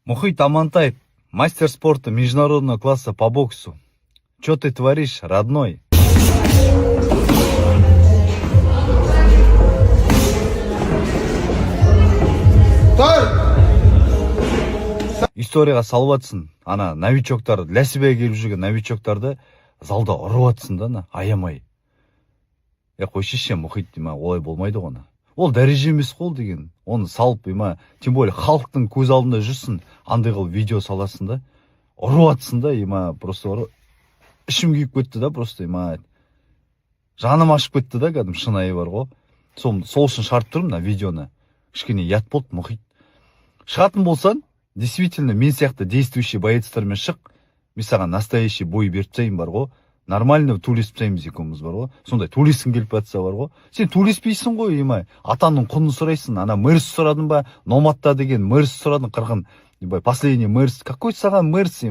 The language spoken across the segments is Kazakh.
Мухит Амантаев, мастер спорта международного класса по боксу. Что ты творишь, родной? Историяға салып атсың. Ана новичоктар, для себя келіп жүрген новичоктарды залда ұрып атсың да, аямай. Қойшы ше, мұхит дейма, олай болмайды ғона. Ол дәреже емес қол деген. Оны салып, тем более халықтың көз алдында жүрсін, андай қыл видео саласың да, ұрып атсың да, просто ішім күйіп кетті да, просто, жаным ашып кетті да, кәдім шынайы бар ғой. Сол үшін шарт тұрмын, видеоны. Кішкене ят болды, мұхит. Шығатын болсан, действительно, мен сияқты действующий боецтермен шық, мен саған настоящий бой беріп тастайын бар ғой. Нормально төлесіп тастаймыз екеуміз бар ғой. Сондай төлескің келіп жатса бар ғой. Сен төлеспейсің ғой, атаның құнын сұрайсың. Ана мэрс сұрадың ба? Номадта деген мэрс сұрадың, қырғын. Последний мэрс. Какой саған мэрс,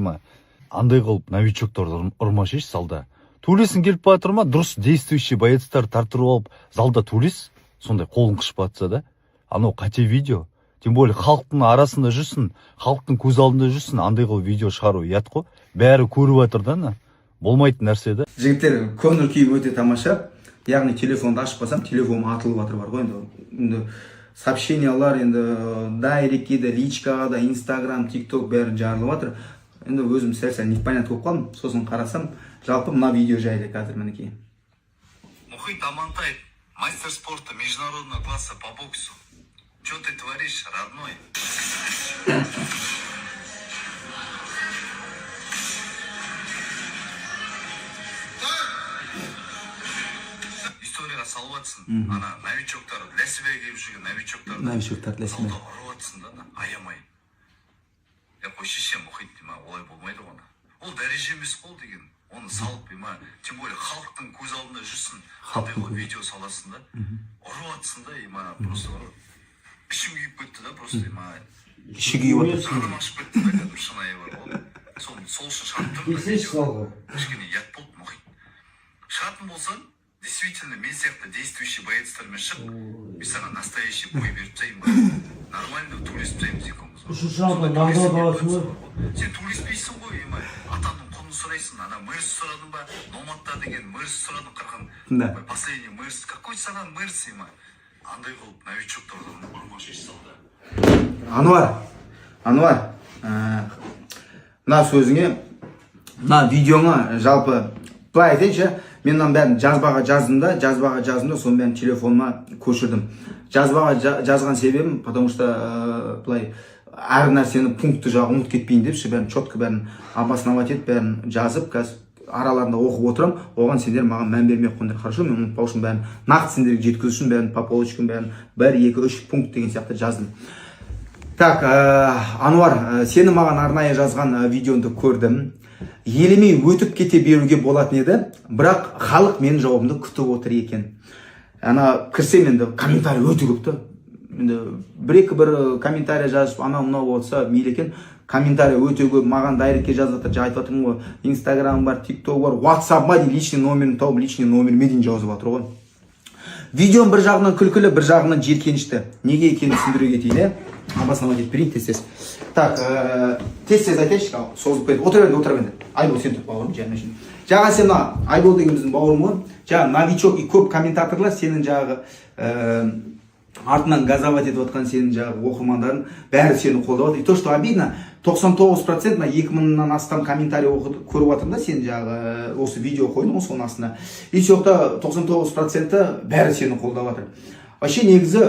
андай қылып новичоктарды ұрмаш еш залда. Төлесің келіп жатыр ма? Дұрыс действующий боецтар тартырып алып, залда төлес. Сондай қолың қышып жатса да. Анау қате видео. Тем более халықтың арасында жүрсін, халықтың көз алдында жүрсін, андай қылып видео шығару ұят қой. Бәрі көріп жатыр да, болмайтын нәрсе да. Жігіттер, көңіл күйім өте тамаша. Яғни телефонды ашып қалсам, телефоным атылып жатыр бар ғой. Енді сообщениялар, енді дайректке де, личкаға да, Инстаграм, ТикТок бәрі жарылып жатыр. Енді өзім сәл непонятно болып қалдым. Сосын қарасам, жалпы мына видео жайлы қазір мінекей. Мухит Амантаев, мастер спорта международного класса по боксу. Что ты творишь, родной? Историяға салып атсың. Ана новичоктар, для себя келіп жүрген новичоктар для себя ұрып атсың да, аямай. Қойшы ше, мұхит дейма, олай болмайды ғона. Ол дәреже емес қол деген. Оны салып, тем более халықтың көз алдында жүрсін, андай қылып видео саласың да, ұрып атсың да, просто ішім күйіп кетті да, просто, іші күйіп отыр. Жаным ашып кетті да, кәдім шынайы бар ғой. Сол үшін шарт тұрмын, кішкене ят болды, мұхит. Шығатын болсан, действительно, мен сияқты действующий боецтермен шық, мен саған настоящий бой беріп тастайын бар. Нормально төлесіп тастаймыз екеуміз. Сен төлеспейсің ғой, атаның құнын сұрайсың, ана мэрс сұрадың ба, номадта деген мэрс сұрадың, қырғын. Последний мэрс, какой саған мэрс, андай қылып новичоктардан ұрмаш еш салда. Ануар, мына сөзіңе, мына видеоңа жалпы былай айтайыншы, мен мына бәрін жазбаға жаздым да, соны бәрін телефоныма көшірдім. Жазбаға жазған себебім, потому что былай әр нәрсені пункты жағы ұмыт кетпейін депші, бәрін четко бәрін обосновать етіп, бәрін жазып, қазір араларында оқып отырам, оған сендер маған мән бермей қойыңдар, хорошо? Мен ұмытпау үшін бәрін нақты сендерге жеткізу үшін бәрін по полочкам бәрін 1, 2, 3 пункт деген сияқты жаздым. Так, Ануар, сені маған арнайы жазған видеоңды көрдім. Елемей өтіп кете беруге болатын еді, бірақ халық менің жауабымды күтіп отыр екен. Ана кірсем енді комментарий өте көп та. Енді бір комментарий жазып, анау болса мейлі екен. Комментарий өте көп, маған дайректке жазып жатыр, айтып жатырмын ғой, Инстаграм бар, ТикТок бар, WhatsApp-ма дейін личный номерін тауып, личный номеріме дейін жазып жатыр ғой. Видеом бір жағынан күлкілі, бір жағынан жиіркенішті. Неге екенін түсіндіре кетейін, обосновать етіп берейін тез. Так, тез айтайыншы, созып кетіп. Отыр енді. Айбол, сен тұрып бауырым, жәнмешін. Жаңа сен Айбол деген біздің бауырым ғой. Жаңа новичок и көп комментаторлар сенің жағы артынан газовать етіп отқан сенің жағы оқырмандарың бәрі сені қолдап отыр. И то, что обидно, 99% 2000-нан астам комментарий көріп жатырмын да, сен жағы осы видео қойдың ғой соның астына. И соқта 99% бәрі сені қолдап жатыр. Вообще негізі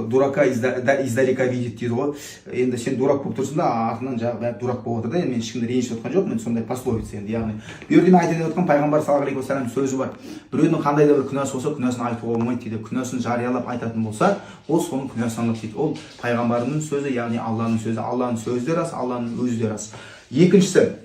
дурака издалека видит дейді ғой. Енді сен дурак болып тұрсың да, артынан жағы бәрі дурак болып отыр да. Мен ешкімді ренжітіп отқан жоқ, мен сондай пословица енді. Яғни берден айтып отқан пайғамбар саллаллаху алейхи уассалам сөзі бар. Біреудің қандай да бір күнәсі болса, күнәсін айтуға болмайды дейді. Күнәсін жариялап айтатын болса, ол соның күнәсі саналады дейді. Ол пайғамбардың сөзі, яғни Алланың сөзі. Алланың сөзі де рас, Алланың өзі де рас. Екіншісі,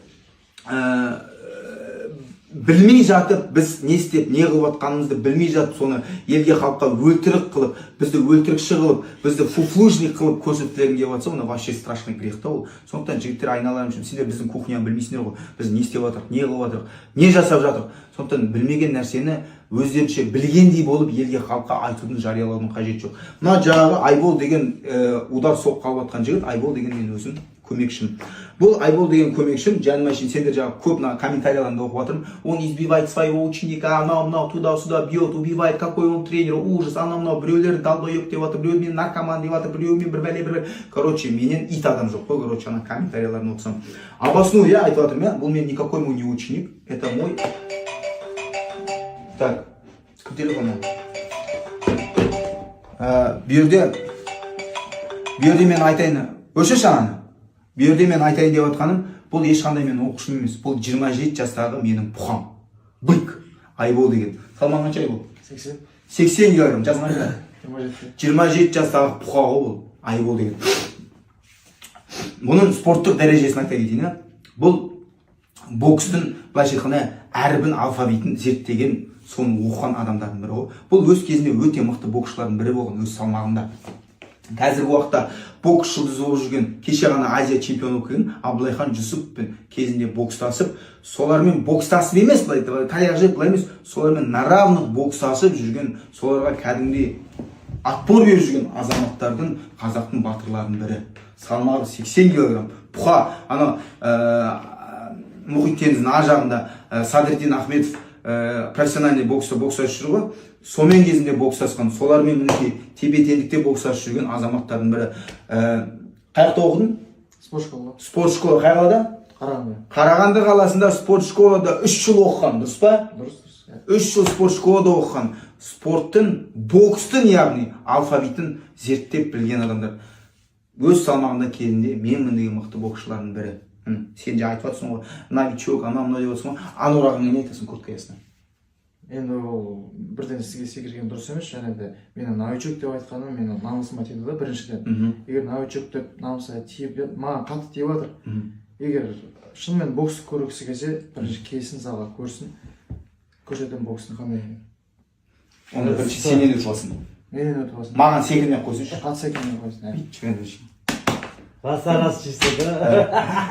білмей жатып біз не істеп не қылып жатқанымызды білмей жатып соны елге халыққа өлтірік қылып бізді өлтірікші қылып бізді фуфлужник қылып көрсеткілерің келіп жатса оны вообще страшный грех та ол. Сондықтан жігіттер айналайын үшін сендер біздің кухняны білмейсіңдер ғой, біз не істеп жатырық, не қылып жатырық, не жасап жатырық. Сондықтан білмеген нәрсені өздерінше білгендей болып елге халыққа айтудың жариялаудың қажеті жоқ. Мына жаңағы Айбол деген удар соғып қалып жатқан жігіт, Айбол деген мен өзім көмекшім. Бұл Айбол деген көмекшім, жаныма шейін сендер жаңағы көп комментарияларында оқып жатырмын. Он избивает своего ученика, анау-мынау туда-сюда бьет, убивает, какой он тренер, ужас, анау-мынау біреулер долбоеб деп жатыр, біреумен наркоман деп жатыр, біреумен бір бәле. Короче, менен ит адам жоқ қой, короче, ана комментарияларын оқысам. Обосную я айтып жатырмын, бұл мен никакой мой не ученик, это мой. Так, кім телефоны? Берде мен айтайын, өшеш ананы. Берде мен айтайын деп отқаным, бұл ешқандай мен оқушым емес. Бұл 27 жастағы менің пұхам. Бык. Айбол деген. Салмағың қанша Айбол? 80. 80 килограмм. Жазған ба? 27 жастағы пұхағы бұл. Айбол деген. Бұның спорттық дәрежесін айта кетейін. Бұл бокстың былайша айтқанда әрбір алфавитін зерттеген, соны оқыған адамдардың бірі ғой. Бұл өз кезінде өте мықты боксшылардың бірі болған, өз салмағында. Қазіргі уақытта бокс жұлдызы болып жүрген, кеше ғана Азия чемпионы болып келген Абылайхан Жүсіповпен кезінде бокстасып, солармен бокстасып емес, таяқ жеп былай емес, солармен на равных бокстасып жүрген, соларға кәдімгідей отпор беріп жүрген азаматтардың, қазақтың батырларының бірі. Салмағы 80 килограмм. Пұха, ана Мұхит теңізінің ар жағында Садырдин Ахметов профессиональный бокстасып жүр ғой. Сомен кезінде бокстасқан, солармен мінекей тепе-теңдікте бокстасып жүрген азаматтардың бірі. Қайақта оқыдың? Спорт школа. Спорт школа қай қалада? Қарағанды. Қарағанды қаласында спорт школада 3 жыл оқыған, дұрыс па? Дұрыс. 3 жыл спорт школада оқыған. Спорттың, бокстың яғни алфавитін зерттеп білген адамдар. Өз салмағында кезінде менмін деген мықты боксшылардың бірі. Сен де айтып жатсың ғой, новичок, анау-мынау деп жатсың ғой, анорағың не айтасың курткасына? Енді ол бірден сізге секірген дұрыс емес, және де мені новичок деп айтқаным мені намысыма тиді да біріншіден. Егер новичок деп намысыма тиіп, маған қатты тиіп жатыр. Егер шынымен бокс көргісі келсе, бірінші келсін залға көрсін, көрсетемін бокстың қандай екенін. Онда бірінші сенен өтіп алсын. Менен өтіп алсын. Маған секірмей қойсыншы. Қатты секірмей қойсын. Расарас чисто, да?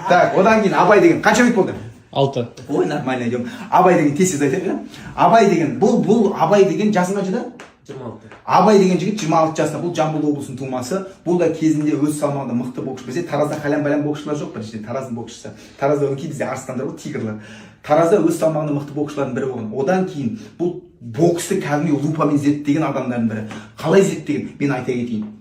Так, одан кейін Абай деген қанша бет болды? 6. Ой, нормально идем. Абай деген тез айтайын. Абай деген, бұл Абай деген жасың қаншада? 26. Абай деген жігіт 26 жасында, бұл Жамбыл облысының тумасы. Бұл да кезінде өз салмағында мықты боксшы. Бізде Таразда халям-балям боксшылар жоқ, біріншіден Тараздың боксшысы. Таразда өңкей бізде арыстандар ғой, тигрлар. Таразда өз салмағында мықты боксшылардың бірі болған. Одан кейін бұл боксты кәдімгі лупамен зерттеген адамдардың бірі. Қалай зерттеген? Мен айта кетейін.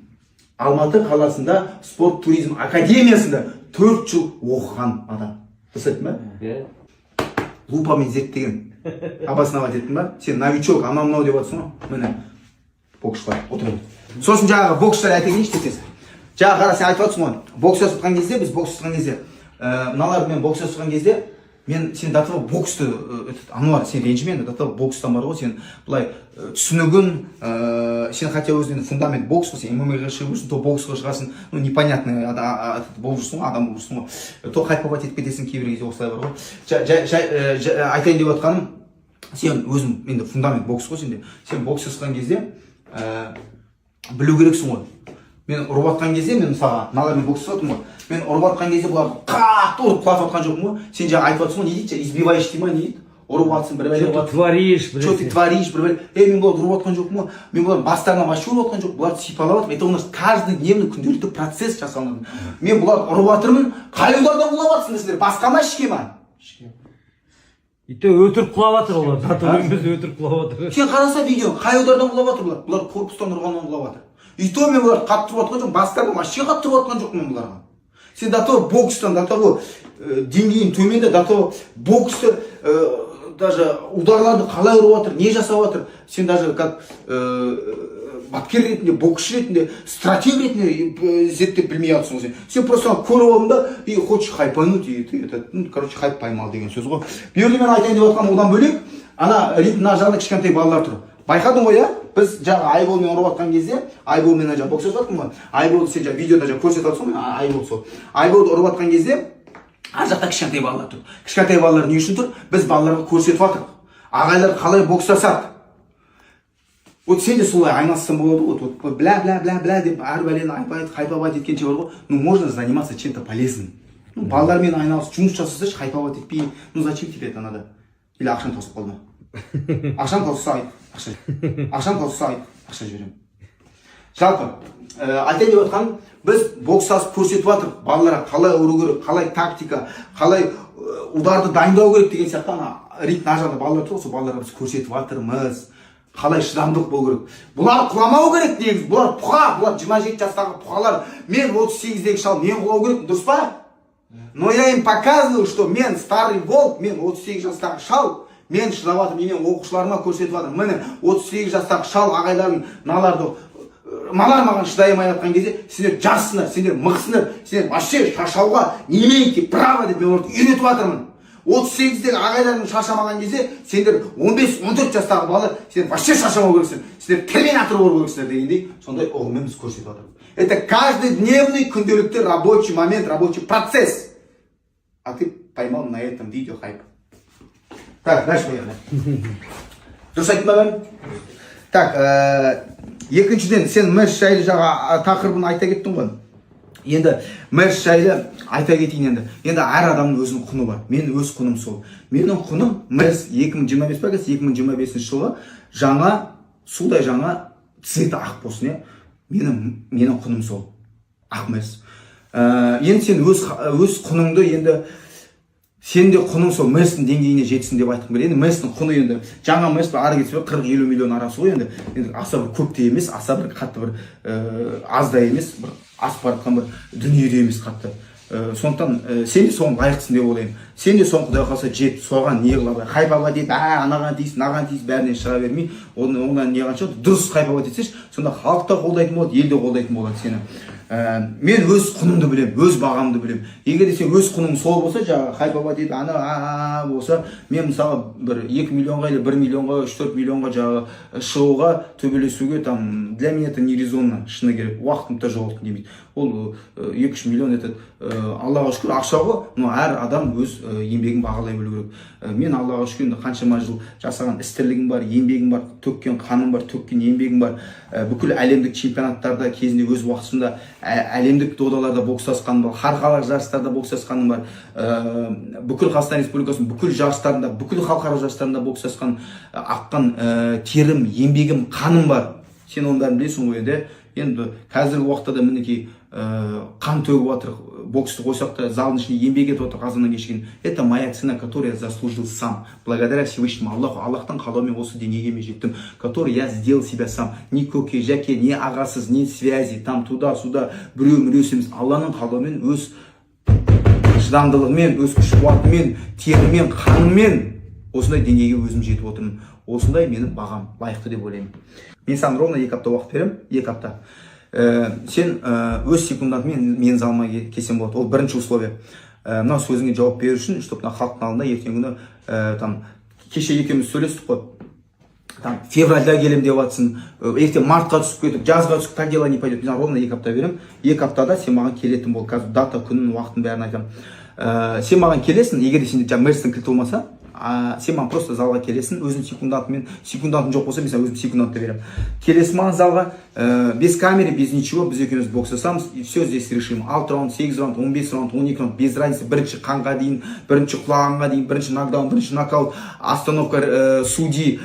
Алматы қаласында спорт туризм академиясында 4 жыл оқыған адам. Дұрыс айттым ба? Лупамен зерттеген. Обосновать еттің ба? Сен новичок, анау-мынау деп жатсың ғой. Міне боксшылар отыр. Сосын жаңағы боксшылар айта кетейінші десеңіз. Жаңағы қара сен айтып жатсың ғой. Бокстасқан кезде, біз бокстасқан кезде, мыналармен бокстасқан кезде мен сен до того боксты, Ануар, сен ренжімен, до того бокстан бар ғой, сен былай түсінігін, сен хотя өзінен фундамент бокс, сен ММА-ға шығып жүрсің, то боксқа шығасың, ну непонятный болып жүрсің ғой, адам болып жүрсің ғой, то хайп-папат етіп кетесің, кейбір кезде осылай бар ғой. Айтайын деп отқаным, сен өзің енді фундамент бокс қой сенде, сен бокс жасаған кезде білу керексің ғой. Мен ұрып атқан кезде, мен мысалға, мыналармен бокс жасадым ғой. Мен ұрып атқан кезде бұлар қатты ұрып құлатып атқан жоқпын ғой. Сен жаңа айтып жатсың ғой, не дейді? Избиваешь дей ма, не дейді? Ұрып атсың бір бәле. Что ты творишь, блядь? Что ты творишь, бір бәле. Мен бұларды ұрып атқан жоқпын ғой. Мен бұлардың бастарынан вообще ұрып атқан жоқ. Бұларды сипалап атып, это у нас каждый дневный күнделікті процесс жасалынады. Мен бұларды ұрып атырмын, қай ұлдардан құлап атсыңдар сендер? Басқа ма, ішке ма? И то өтірік құлап атыр олар. Татуымыз өтірік құлап атыр. Сен қараса видео, қай ұлдардан құлап атыр бұлар? Бұлар корпустан ұрғаннан құлап атыр. И то мен бұлар қатты тұрып атқан жоқ, бастарынан вообще қатты тұрып атқан жоқпын мен бұларға. Сен до того бокстан, до того деңгейін төменде, до того боксты даже ударларды қалай ұрып атыр, не жасап атыр, сен даже как бапкер ретінде, боксшы ретінде, стратег ретінде зерттеп білмей жатсың сен. Сен просто көріп алдың да, и хочешь хайпануть, и ты это, ну, короче, хайп поймал деген сөз ғой. Берді мен айтайын деп отқаным одан бөлек, ана рингтің жағында кішкентай балалар тұр. Байқадың ғой, біз жаңа Айболмен ұрып атқан кезде, Айболмен жаңа бокс жасадық қой. Айболды сен жаңа видеода жаңа көрсетіп жатсың ғой, Айбол сол. Айболды ұрып атқан кезде ар жақта кішкентай балалар тұр. Кішкентай балалар не үшін тұр? Біз балаларға көрсетіп жатырмық. Ағайлар қалай бокстасады. Вот сен де солай айналыссаң болады ғой. Вот бля деп әр бәлені хайпавать еткенше бар ғой. Ну, можно заниматься чем-то полезным. Ну, балалармен айналысып жұмыс жасасашы, хайпавать етпей. Ну, зачем тебе это надо? Или ақшаң тосып қалды ма? Ақшаң тосса айт, ақша жіберемін. Жалпы, айтайын деп отқаным, біз бокстасып көрсетіп жатырмық. Балаларға қалай ұру керек, қалай тактика, қалай ударды дайындау керек деген сияқты ана ринг мына жағында балалар тұр, сол балаларға біз көрсетіп жатырмыз. Қалай шыдамдылық болу керек. Бұлар құламау керек негізі. Бұлар бұқа, бұлар 27 жастағы бұқалар. Мен 38-дегі шал, мен құлау керек, дұрыс па? Но я им показываю, что мен старый волк, мен 38 жастағы шал, мен шыдап жатырмын, мен оқушыларыма көрсетіп жатырмын. Міне 38 жастағы шал ағайлардың наларды малар маған шыдай алмай жатқан кезде, сендер жассыңдар, сендер мықсыңдар, сендер вообще шашауға не имеете право деп мен үйретіп жатырмын. 38-дегі ағайлардың шашамаған кезде, сендер 15-14 жастағы балалар, сендер вообще шашамау керексіңдер, сендер терминатор болу керексіңдер дегендей, сондай ұғыммен біз көрсетіп жатырмыз. Это каждодневный күнделікті рабочий момент, рабочий процесс. А ты поймал на этом видео хайп. Так, дальше поехали. Дұрыс айттым ба бәрін? Так, екіншіден, сен мэрс жайлы жаңа тақырыбын айта кеттің ғой. Енді мэрс жайлы айта кетейін енді. Енді әр адамның өзінің құны бар. Мен өз құным сол. Менің құным мэрс 2025 па, 2025 жылы жаңа, судай жаңа цветі ақ болсын, менің құным сол. Ақ мэрс. Енді сен өз құныңды енді сен де құның сол мэрстің деңгейіне жетсін деп айтқым келеді. Енді мэрстің құны енді жаңа мэрс ары кетсе 40-50 миллион арасы ғой енді. Енді аса бір көп те емес, аса бір қатты бір аз да емес, бір асып баратқан бір дүниеде емес қатты. Сондықтан сен де соған лайықтысың деп ойлаймын. Сен де соны Құдай қаласа жет, соған не қылабай. Хайпавать етіп, анаған тиіс, мынаған тиіс, бәрінен шыға бермей, одан не қанша дұрыс хайпавать етсеш, сонда халық та қолдайтын болады, ел де қолдайтын болады сені. Мен өз құнымды білем, өз бағамды білем. Егер де сен өз құның сол болса, жаңағы хайпавать етіп, ана болса, мен мысалы бір 2 миллионға или 1 миллионға, 3-4 миллионға жаңағы шығуға, төбелесуге там для меня это не резонно, шыны керек. Уақытымды жоғалтқым келмейді. Ол 2-3 миллион етеді. Аллаға шүкір, ақша ғой, но әр адам өз еңбегін бағалай білу керек. Мен Аллаға шүкір қаншама жыл жасаған істерлігім бар, еңбегім бар, төккен қаным бар, төккен еңбегім бар. Бүкіл әлемдік чемпионаттарда кезінде өз уақытында әлемдік додаларда бокстасқаным бар, халықаралық жарыстарда бокстасқаным бар. Бүкіл Қазақстан Республикасының бүкіл жарыстарында, бүкіл халықаралық жарыстарында бокстасқан, аққан терім, еңбегім, қаным бар. Сен оның бәрін білесің ғой енді. Енді қазіргі уақытта да мінекей қан төгіп жатыр, боксты қойсақ та залдың ішінде еңбек етіп отыр қазаннан кешкен. Это моя цена, которую я заслужил сам. Благодаря Всевышнему Аллаху, Аллахтан қалауымен осы денеге мен жеттім, который я сделал себя сам. Ни көке, жәке, ни ағасыз, ни связи, там туда-сюда, біреу-міреусіз емес. Алланың қалауымен өз шыдамдылығымен, өз күш қуатымен, терімен, қаныммен осындай деңгейге өзім жетіп отырмын. Осындай менің бағам лайықты деп ойлаймын. Мен саған ровно 2 апта уақыт беремін, 2 апта. Сен өз секундантымен мен залыма келсем болады. Ол бірінші условие. Мына сөзіңе жауап беру үшін, чтобы халықтың алдында ертеңгі күні там кеше екеуміз сөйлестік қой. Там февральда келем деп жатсың, ертең мартқа түсіп кетіп, жазға түсіп, как дела не пойдет. Мен ровно 2 апта беремін. 2 аптада сен маған келетін бол. Қазір дата, күнін, уақытын бәрін айтамын. Сен маған келесің, егер сенде жаңа мэрстің кілті болмаса, сен маған просто залға келесің, өзің секундантымен, секундантың жоқ болса, мен өзім секундантты беремін. Келесің маған залға, без камеры, без ничего, біз екеуміз бокстасамыз, и все здесь решим. 6 раунд, 8 раунд, 15 раунд, 12 раунд, без разницы, бірінші қанға дейін, бірінші құлағанға дейін, бірінші нокдаун, бірінші нокаут, остановка, судьи,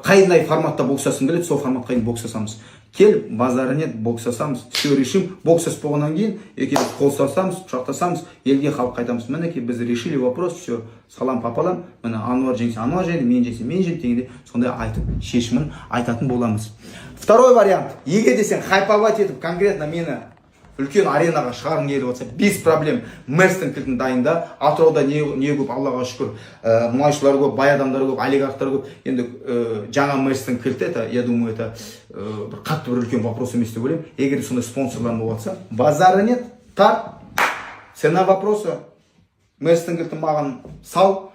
қайдай форматта бокстасың келеді, сол форматқа дейін бокстасамыз. Кел, базары нет, бокстасамыз, все решим. Бокстас болғаннан кейін, екеуміз қол ұстасамыз, құшақтасамыз, елге халық қайтамыз. Мінекей біз решили вопрос, все, салам папалам, міне Ануар жеңсе, Ануар жеңді, мен жеңсе, мен жеңді дегенде сондай айтып, шешімін айтатын боламыз. Второй вариант. Егер де сен хайпавать етіп, конкретно мені үлкен аренаға шығарғың келіп отса, без проблем мэрстің кілтін дайында. Атырауда не көп, Аллаға шүкір, мұнайшылар көп, бай адамдар көп, олигархтар көп. Енді жаңа мэрстің кілті, это, я думаю, это бір қатты бір үлкен вопрос емес деп ойлаймын. Егер сондай спонсорлар болып жатса, базары нет, так, цена вопроса, мэрстің кілтін маған сал,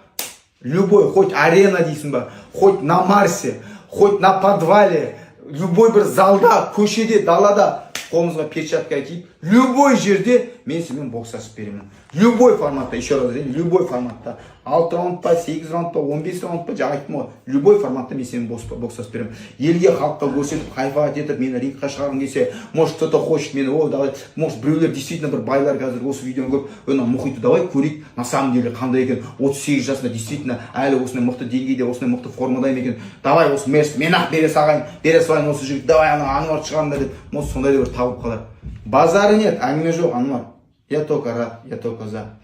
любой, хоть арена дейсің ба, хоть на Марсе, хоть на подвале, любой бір залда, көшеде, далада, қолымызға перчатка киіп любой жерде мен сенімен бокстасып беремін. Любой форматта, еще раз айтайын, любой форматта. 6 раунд па, 8 раунд па, 15 раунд па, жаңа айттым ғой, любой форматта мен сенімен бокстасып беремін. Елге, халыққа көрсетіп, хайфат етіп, мені рингқа шығарғым келсе, может кто-то хочет мені, о, давай, может біреулер действительно бір байлар қазір осы видеоны көріп, ана мұхитты давай көрейік, на самом деле қандай екен, 38 жасында действительно әлі осындай мықты деңгейде, осындай мықты формада екен. Давай осы мерсті мен ақ бере салайын осы жігіт, давай ана Ануар шығарында деп, может сондай да бір табылып қалар. Базары нет, әңгіме жоқ, Ануар. Я только рад, я только за.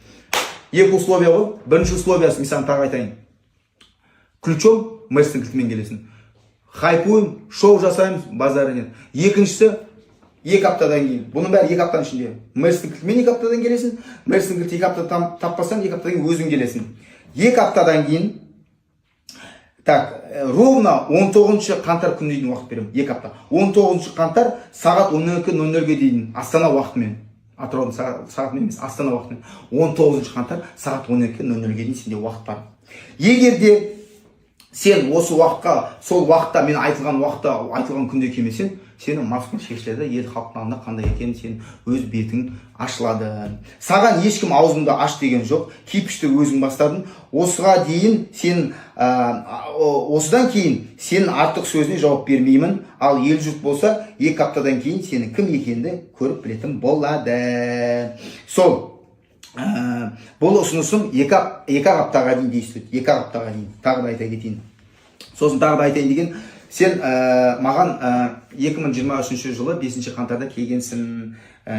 Екі условия ғой. Бірінші условиясы мен саған тағы айтайын. Ключом Мерстің кілтімен келесің. Хайпуем, шоу жасаймыз, базары нет. Екіншісі 2 аптадан кейін. Бұның бәрі 2 аптаның ішінде. Мерстің кілтімен 2 аптадан келесің. Мерстің кілті 2 апта таппасаң 2 аптадан кейін өзің келесің. 2 аптадан кейін так, ровно 19 қаңтар күніне дейін уақыт беремін. 2 апта. 19 қаңтар сағат 12:00-ге дейін Астана уақытымен. Атыраудың сағатымен емес, Астана уақытымен. 19 қаңтар сағат 12:00-ге дейін сенде уақыт бар. Егер де сен осы уақытқа, сол уақытта мен айтылған уақытта, айтылған күнде келмесең, сенің маршрутың шешіледі, ел халықтың алдында қандай екенін сен өз бетің ашылады. Саған ешкім аузыңды аш деген жоқ, кипішті өзің бастадың. Осыға дейін сен осыдан кейін сенің артық сөзіне жауап бермеймін. Ал ел жұрт болса 2 аптадан кейін сенің кім екенді көріп білетін болады. Сол бұл ұсынысым 2 аптаға дейін действует. 2 аптаға дейін. Тағы да айта кетейін. Сосын тағы да айтайын деген, сен маған 2023 жылы 5 қаңтарда келгенсің,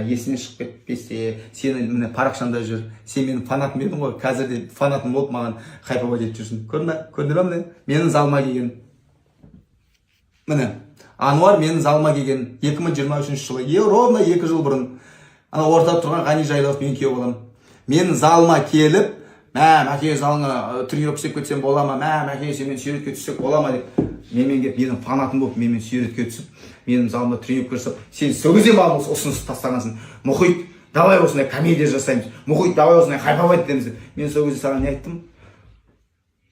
есінен шығып кетпесе, сені міне парақшамда жүр. Сен менің фанатым едің ғой, қазір де фанатым болып маған хайповать етіп жүрсің. Көрдің бе міне? Менің залыма келген. Міне, Ануар менің залыма келген 2023 жылы, ровно 2 жыл бұрын. Ана ортада тұрған Ғани Жайлауов мен күйеу боламын. Менің залыма келіп, мәке залыңа тренировка істеп кетсем бола ма, мәке сен мен суретке түссек бола ма деп, менімен келіп, менің фанатым болып, менімен суретке түсіп, менің залымда тренировка жасап, сен сол кезде маған осы ұсынысты тастағансың. Мұхит, давай осындай комедия жасаймыз. Мұхит, давай осындай хайповать етеміз. Мен сол кезде саған не айттым?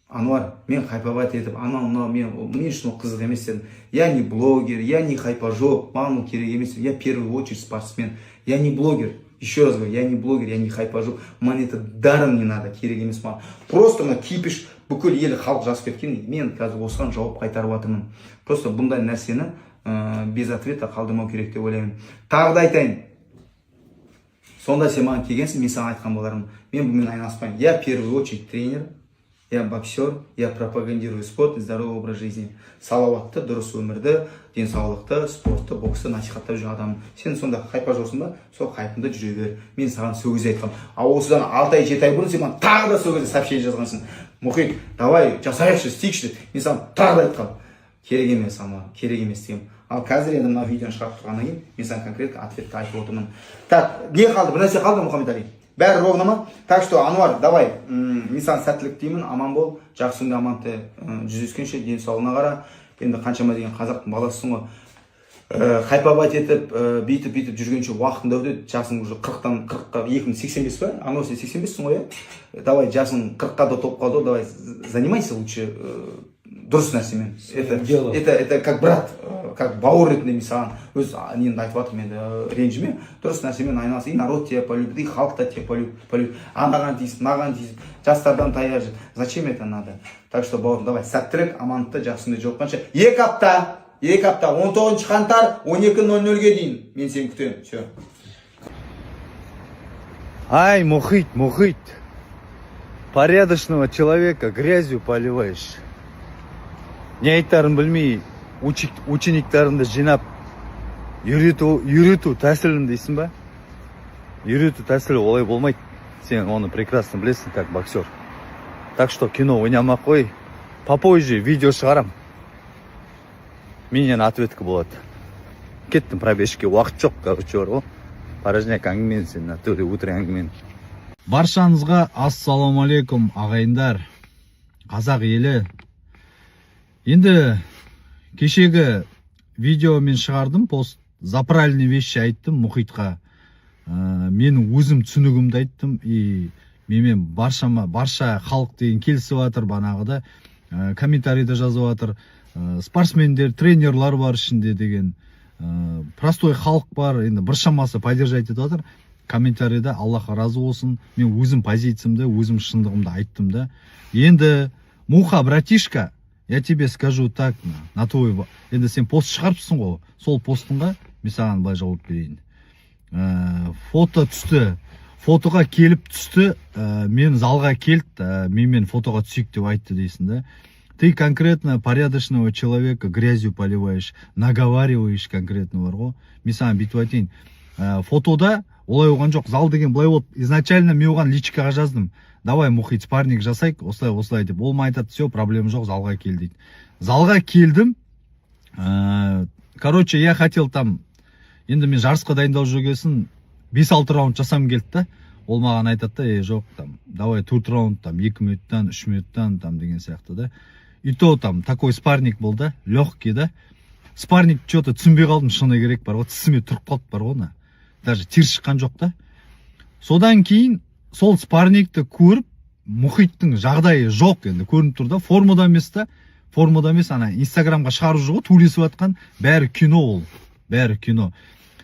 Ануар, мен хайповать етіп, анау, мен үшін ол қызық емес дедім. Я не блогер, я не хайпажоп, маған ол керек емес. Я в первую очередь спортсмен. Я не блогер. Еще раз говорю, я не блогер, я не хайпажу. Маған это даром не надо, керек емес маған. Просто мына кипиш бүкіл ел халық жазып кеткен. Мен қазір осыған жауап қайтарып жатырмын. Просто бұндай нәрсені без ответа қалдырмау керек деп ойлаймын. Тағы да айтайын. Сонда сен маған келгенсің, мен саған айтқан болармын. Мен бұнымен айналыспаймын. Я в первую очередь тренер, я боксер, я пропагандирую спорт и здоровый образ жизни. Салауатты, дұрыс өмірді, денсаулықты, спортты, боксты насихаттап жүрген адаммын. Сен сонда хайпа жоқсың ба? Сол хайпында жүре бер. Мен саған сол кезде айтқам. Ал осыдан 6 ай 7 ай бұрын сен маған тағы да сол кезде сообщение жазғансың. Мұхит, давай жасайықшы, істейікші. Мен саған тағы да айтқам. Керек емес ама, керек емес дегем. Ал қазір енді мына видеоны шығарып тұрғаннан кейін мен саған конкретно ответті айтып отырмын. Так, не қалды? Бір нәрсе қалды, Мұхаммед Али? Бәрі ровно ма? Так что, Ануар, давай, мен саған сәттілік деймін, аман бол, жақсыңды аманты жүздескенше денсаулығына қара. Енді қаншама деген қазақтың баласысың ғой. Хайповать етіп, бүйтіп жүргенше уақытында өтеді. Жасың уже 40-тан 40-қа, 2085 ба? Ануар, сен 85-сің ғой, иә? Давай, жасың 40-қа да топ қалды, давай, занимайся лучше дұрыс нәрсемен. Это как брат, как бауыр ретінде мен саған өз нені айтып жатырмын енді ренжіме. Дұрыс нәрсемен айналыс. И народ тебя полюбит, и халық та тебя полюбит. Анаған тиісіп, маған тиісіп, жастардан таяр. Зачем это надо? Так что, бауырым, давай, сәттілік, амандықта, жақсыңды жолыққанша. 2 апта, 19 қаңтар, 12:00-ге дейін. Мен сені күтемін. Все. Ай, Мұхит. Порядочного человека грязью поливаешь. Не айтарын білмей, учениктарыңды жинап, үйрету тәсілін дейсің ба? Үйрету тәсілі олай болмайды. Сен оны прекрасно білесің, как боксер. Так что кино ойнамақ қой. Попозже видео шығарам. Менен ответка болады. Кеттім пробежке, уақыт жоқ, короче, бар ғой. Порожняк әңгімен сен, натуре утре әңгімен. Баршаңызға ассалаумалейкум ағайындар, қазақ елі. Енді кешегі видео мен шығардым, пост за правильные вещи айттым Мұхитқа. Менің өзім түсінігімді айттым, и менімен барша халық деген келісіп жатыр, банағыда комментарийді жазып жатыр. Спортсмендер, тренерлар бар ішінде деген. простой халық бар, енді бір шамасы поддержать етіп жатыр. Комментарийда Аллахқа разы болсын, мен өзім позициямды, өзім шындығымды айттым да. Енді Муха, братишка, я тебе скажу так, на твой, енді сен пост шығарыпсың ғой, сол постыңға мен саған былай жауап берейін. Фото түсті, фотоға келіп түсті, мен залға келді, мен фотоға түсейік деп айтты дейсің да. Ты конкретно порядочного человека грязью поливаешь, наговариваешь конкретно бар ғой. Мен саған бүйтіп айтайын. Фотода олай оған жоқ, зал деген былай болды. Изначально мен оған личкаға жаздым. Давай, Мұхит, спарник жасайық, осылай деп. Ол ма айтады, все, проблема жоқ, залға кел дейді. Залға келдім. Короче, я хотел там, енді мен жарысқа дайындалып жүргесін 5-6 раунд жасам келді да. Ол маған айтады да, жоқ, там, давай 4 раунд, там, 2 минуттан, 3 минуттан, там, деген сияқты да. И то там такой спарник был, да, легкий, да. Спарник что-то түсінбей қалдым, шыны керек бар ғой, тісіме тұрып қалды бар ғой, даже тер шыққан жоқ та. Содан кейін сол спарникті көріп, Мұхиттың жағдайы жоқ енді көрініп тұр да, формада емес, ана инстаграмға шығарып жүр ғой, туылесіп жатқан, бәрі кино ол, бәрі кино.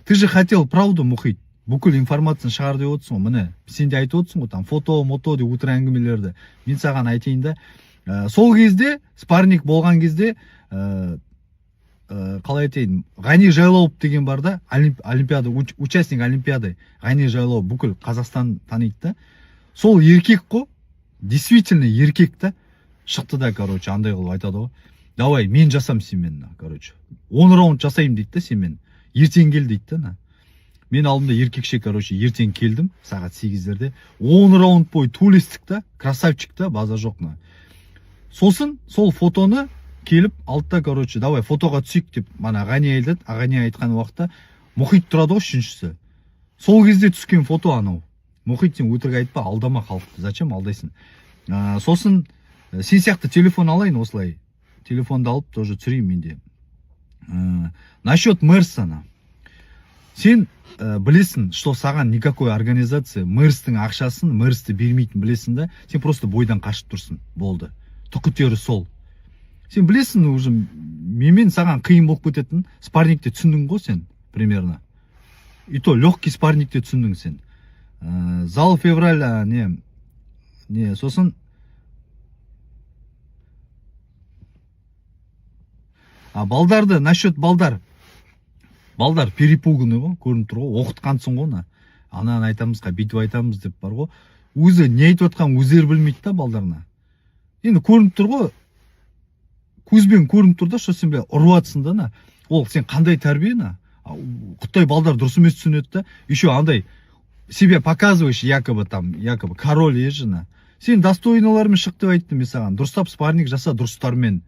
Ты же хотел правду, Мұхит, бүкіл информацияны шығар деп отырсың ғой, міне, сен де айтып отырсың ғой, там фото, мото деп утро әңгімелерді. Мен саған айтайын да, сол кезде спарник болған кезде қалай айтайын, Ғани Жайлауов деген бар да, олимпиада, участник олимпиады, Ғани Жайлауов бүкіл Қазақстан таниды да. Сол еркек қой, действительно еркек та, шықты да, короче, андай қылып айтады ғой. Давай, мен жасам сенімен, короче. 10 раунд жасайым дейді да сенімен. Ертең кел дейді да. Мен алдымда еркекше, короче, ертең келдім, сағат 8-дерде. 10 раунд бойы туылестік та, красавчик та, база жоқ. Сосын сол фотоны келіп алтта, короче, давай фотоға түсейік деп мана Ғани айтады. Ғани айтқан уақытта Мұхит тұрады ғой үшіншісі. Сол кезде түскен фото анау. Мұхит, сен өтірік айтпа, алдама халықты. Зачем алдайсың? Сосын сен сияқты телефон алайын осылай. Телефонды алып тоже түсірейін менде. Насчет Мерсана. Сен білесің, что саған никакой организация Мерстің ақшасын, Мерсті бермейтін білесің да, сен просто бойдан қашып тұрсың. Болды. Тұқытері сол. Сен білесің, уже мен саған қиын болып кететін спарникте түсіндің ғой сен, примерно. И то легкий спарникте түсіндің сен. Зал февраль, не, сосын балдарды, насчет балдар перепуганы ғой, көрініп тұр ғой, оқытқансың ғой, ананы айтамыз, бүйтіп айтамыз деп бар ғой. Өзі не айтып отқан өздері білмейді да балдарына. Енді көрініп тұр ғой, көзбен көрініп тұр да, что сен бе ұрыватсың да, ол сен қандай тәрбие, құттай балдар дұрыс емес түсінеді да, еще андай себе показываешь, якобы король ежіна. Сен достойналармен шық деп айттым мен саған, дұрыстап спарник жаса дұрыстармен.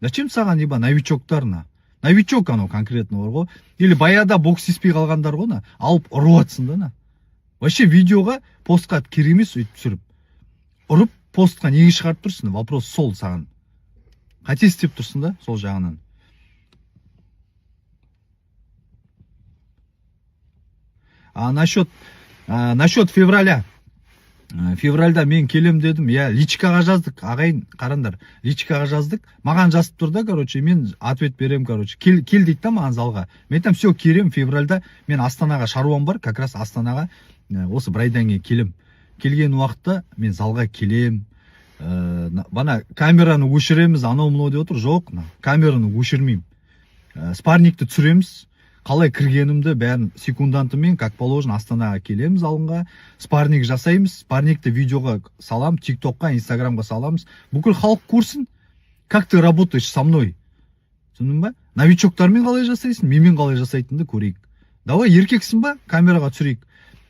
Зачем саған еба новичоктарына? Новичок анау конкретно бар ғой. Или баяда бокс еспей қалғандар ғой, алып ұрыватсың да. Вообще видеоға постқа керемес өйтіп түсіріп. Ұрып постқа неге шығарып тұрсың? Вопрос сол саған. Қате істеп тұрсың да, сол жағынан. Насчет февраля. Февральда мен келем дедім, я личкаға жаздық, ағайын, қарандар, личкаға жаздық, маған жазып тұр да, короче, мен ответ берем, короче, кел дейді да маған залға. Мен там все керем, февральда мен Астанаға шаруам бар, как раз Астанаға осы бір айдан кейін келем. Келген уақытта мен залға келем, бана камераны өшіреміз, анау-мынау деп отыр, жоқ, камераны өшірмеймін. Спарникті түсіреміз, қалай кіргенімді бәрін секундантымен, как положено, Астанаға келеміз алынға, спарник жасаймыз, спарникті видеоға салам, тиктокқа, инстаграмға саламыз. Бүкіл халық көрсін, как ты работаешь со мной. Түсіндің ба? Новичоктармен қалай жасайсың, менмен қалай жасайтынды көрейік. Давай, еркексің ба? Камераға түсірейік.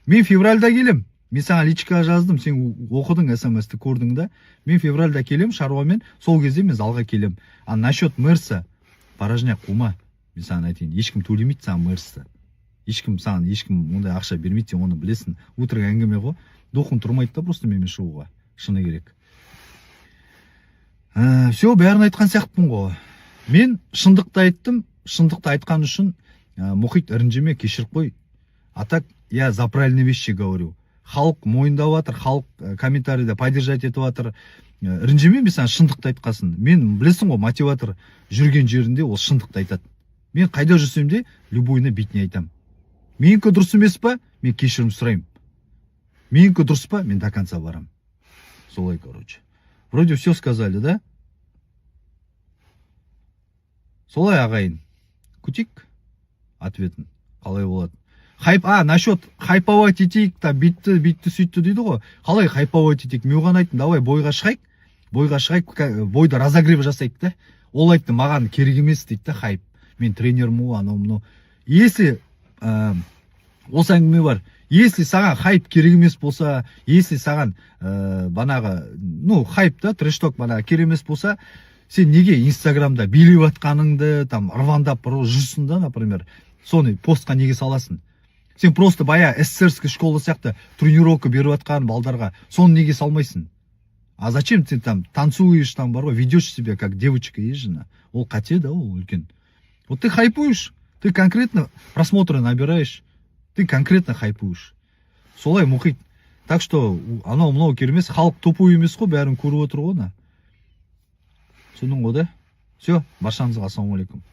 Мен февральда келем. Мен саған личкаға жаздым, сен оқыдың, смс-ті көрдің да. Мен февральда келем, шаруамен, сол кезде мен залға келем. А насчет Мерса, порожняк қума. Мен саған айтайын, ешкім төлемейді саған Мерсті. Ешкім ондай ақша бермейді, сен оны білесің. Өтірік әңгіме ғой. Духың тұрмайды да просто менімен шығуға. Шыны керек. Все, бәрін айтқан сияқтымын ғой. Мен шындықты айттым, шындықты айтқан үшін Мұхит ренжіме, кешіріп қой. А так, я за правильные вещи говорю. Халық мойындап жатыр, халық комментарийда поддержать етіп жатыр. Ренжіме, мен саған шындықты айтқасын. Мен білесің ғой, мотиватор жүрген жерінде ол шындықты айтады. Мен қайда жүрсем де любойына бетіне айтам. Менікі дұрыс емес па, мен кешірім сұрайым. Менікі дұрыс па, мен до конца барам. Солай, короче. Вроде все сказали, да? Солай, ағайын. Күтейік ответін. Қалай болады? Насчет хайповать етейік, битті сөйтті дейді ғой. Қалай хайповать етейік? Мен оған айттым, давай бойға шығайық, бойды разогрев жасайық та. Ол айтты, маған керек емес дейді да, хайп. Мен тренерім ғой, анау. Если осы әңгіме бар, если саған хайп керек емес болса, если саған хайп та, трешток керек емес болса, сен неге инстаграмда билеп атқаныңды, ырвандап жүрсің да, например, соны постқа неге саласың? Сен просто эсерский школа сияқты тренировка беріп атқан балдарға, соны неге салмайсың? А зачем ты танцуешь, ведешь себя как девочка и жена? Ол қате да, ол үлкен. Вот ты хайпуешь, ты конкретно просмотры набираешь, ты конкретно хайпуешь. Солай мұхит. Так что, анау керемес, халық тупой емес қой, бәрін көріп отыр ғой. Соның ғой да. Все, баршаңызға ассалаумағалейкум.